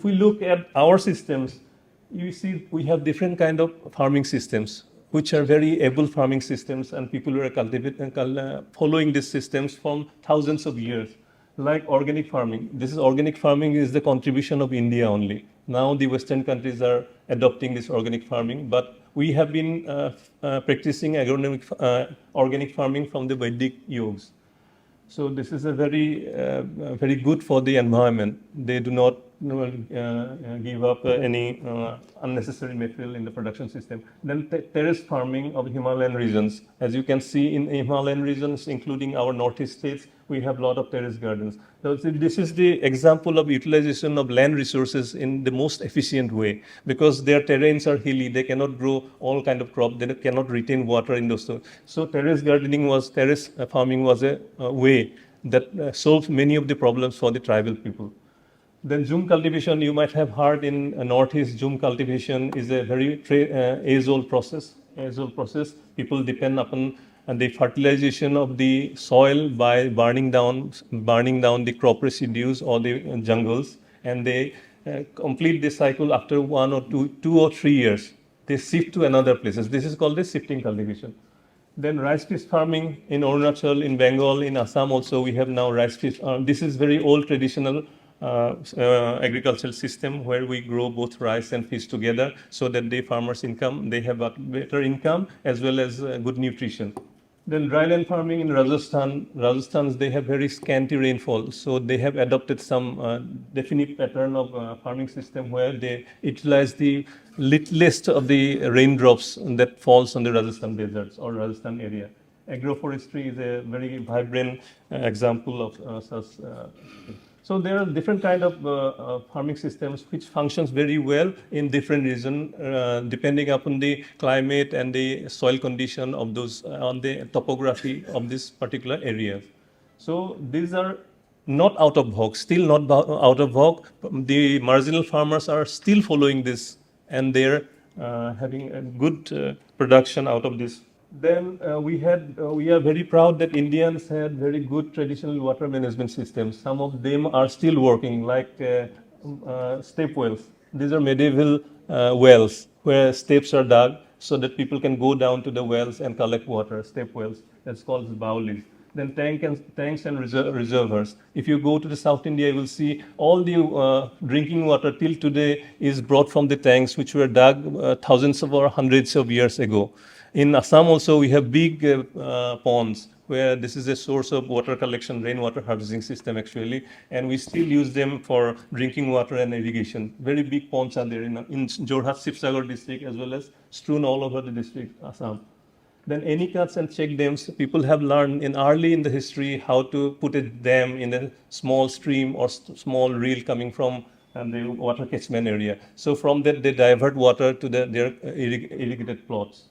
if we look at our systems, you see we have different kind of farming systems, which are very able farming systems, and people were following these systems from thousands of years. Like organic farming. Organic farming is the contribution of India only. Now the Western countries are adopting this organic farming, but we have been practicing organic farming from the Vedic yugs. So this is a very good for the environment. They do not give up any unnecessary material in the production system. Then terrace farming of Himalayan regions. As you can see in Himalayan regions, including our northeast states, we have a lot of terrace gardens. So this is the example of utilization of land resources in the most efficient way, because their terrains are hilly. They cannot grow all kind of crop. They cannot retain water in those. So terrace farming was a way that solves many of the problems for the tribal people. Then Zoom cultivation, you might have heard in Northeast, Zoom cultivation is a very age-old process. People depend upon the fertilization of the soil by burning down the crop residues or the jungles, and they complete this cycle after 2 or 3 years. They shift to another places. This is called the shifting cultivation. Then rice fish farming in Arunachal, in Bengal, in Assam also we have now rice fish. This is very old traditional agricultural system where we grow both rice and fish together, so that the farmers' income, they have a better income as well as good nutrition. Then dryland farming in Rajasthan, they have very scanty rainfall, so they have adopted some definite pattern of farming system where they utilize the littlest of the raindrops that falls on the Rajasthan deserts or Rajasthan area. Agroforestry is a very vibrant example of such. So there are different kind of farming systems which functions very well in different regions, depending upon the climate and the soil condition of those, on the topography of this particular area. So these are not out of vogue, still not out of vogue. The marginal farmers are still following this, and they're having a good production out of this. Then we are very proud that Indians had very good traditional water management systems. Some of them are still working, like step wells. These are medieval wells where steps are dug so that people can go down to the wells and collect water, step wells. That's called baulis. Then tanks and reservoirs. If you go to the South India, you will see all the drinking water till today is brought from the tanks which were dug thousands or hundreds of years ago. In Assam also, we have big ponds where this is a source of water collection, rainwater harvesting system actually, and we still use them for drinking water and irrigation. Very big ponds are there in Jorhat, Sibsagar district, as well as strewn all over the district, Assam. Then any cuts and check dams, people have learned early in the history how to put a dam in a small stream or small reel coming from the water catchment area. So from that, they divert water to their irrigated plots.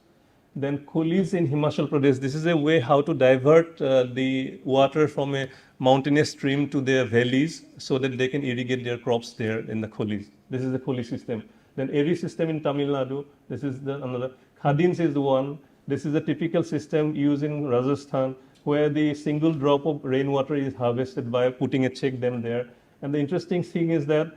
Then coulees in Himachal Pradesh, this is a way how to divert the water from a mountainous stream to their valleys so that they can irrigate their crops there in the coulees. This is the coulee system. Then Eri system in Tamil Nadu, this is another. Khadins is the one. This is a typical system used in Rajasthan where the single drop of rainwater is harvested by putting a check dam there. And the interesting thing is that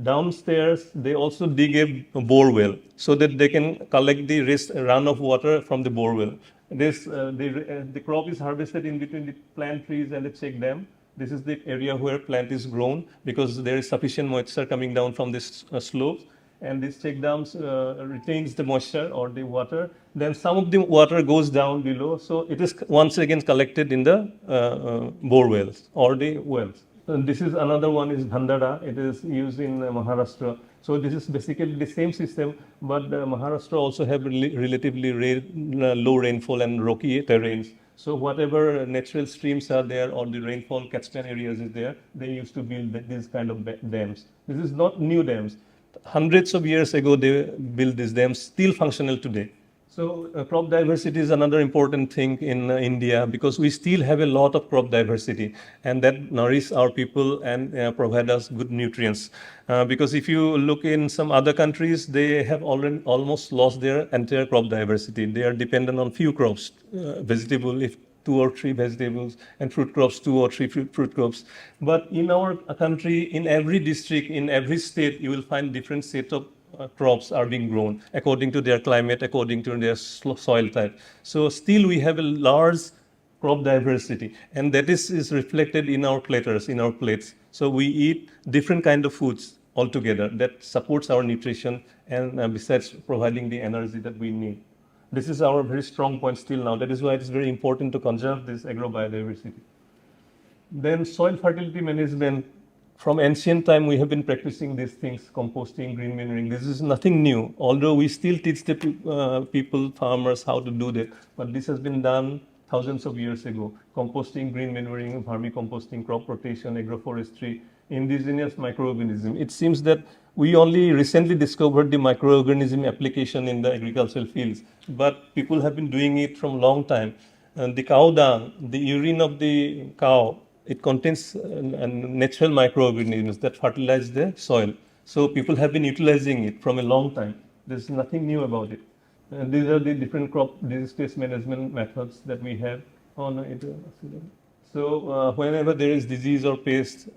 downstairs, they also dig a bore well so that they can collect the run of water from the bore well. The crop is harvested in between the plant trees and the check dam. This is the area where plant is grown because there is sufficient moisture coming down from this slopes. And this check dams retains the moisture or the water. Then some of the water goes down below. So it is once again collected in the bore wells or the wells. And this is another one is Bhandara. It is used in Maharashtra. So this is basically the same system, but Maharashtra also have relatively low rainfall and rocky terrains. So whatever natural streams are there or the rainfall catchment areas is there, they used to build these kind of dams. This is not new dams. Hundreds of years ago, they built these dams, still functional today. So crop diversity is another important thing in India because we still have a lot of crop diversity, and that nourish our people and provide us good nutrients. Because if you look in some other countries, they have already almost lost their entire crop diversity. They are dependent on few crops, vegetable, if 2 or 3 vegetables, and fruit crops, 2 or 3 fruit crops. But in our country, in every district, in every state, you will find different set of crops are being grown according to their climate, according to their soil type. So still we have a large crop diversity, and that is reflected in our platters, in our plates. So we eat different kind of foods altogether that supports our nutrition and besides providing the energy that we need. This is our very strong point still now. That is why it is very important to conserve this agrobiodiversity. Then soil fertility management. From ancient time, we have been practicing these things, composting, green manuring. This is nothing new, although we still teach the people, farmers, how to do that. But this has been done thousands of years ago. Composting, green manuring, vermicomposting, crop rotation, agroforestry, indigenous microorganism. It seems that we only recently discovered the microorganism application in the agricultural fields, but people have been doing it from a long time. And the cow dung, the urine of the cow, it contains natural microorganisms that fertilize the soil. So people have been utilizing it from a long time. There's nothing new about it. And these are the different crop disease pest management methods that we have on it. So whenever there is disease or pest,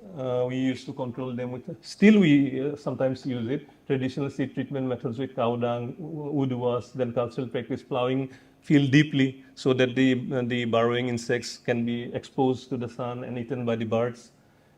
we used to control them with. Still, we sometimes use it. Traditional seed treatment methods with cow dung, wood wash, then cultural practice, plowing field deeply so that the burrowing insects can be exposed to the sun and eaten by the birds.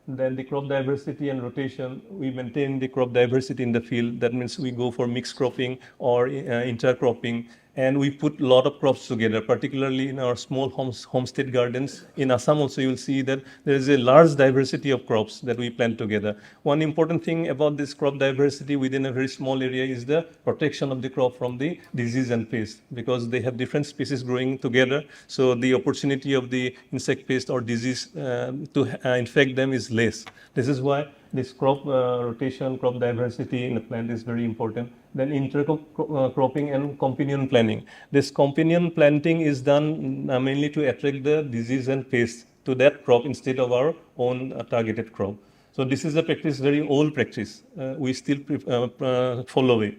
Then the crop diversity and rotation, we maintain the crop diversity in the field. That means we go for mixed cropping or intercropping, and we put a lot of crops together, particularly in our small homestead gardens. In Assam also, you will see that there is a large diversity of crops that we plant together. One important thing about this crop diversity within a very small area is the protection of the crop from the disease and pest, because they have different species growing together. So the opportunity of the insect pest or disease to infect them is less. This is why this crop rotation, crop diversity in the plant is very important. Then intercropping and companion planting. This companion planting is done mainly to attract the disease and pests to that crop instead of our own targeted crop. So this is a practice, very old practice. We still follow it.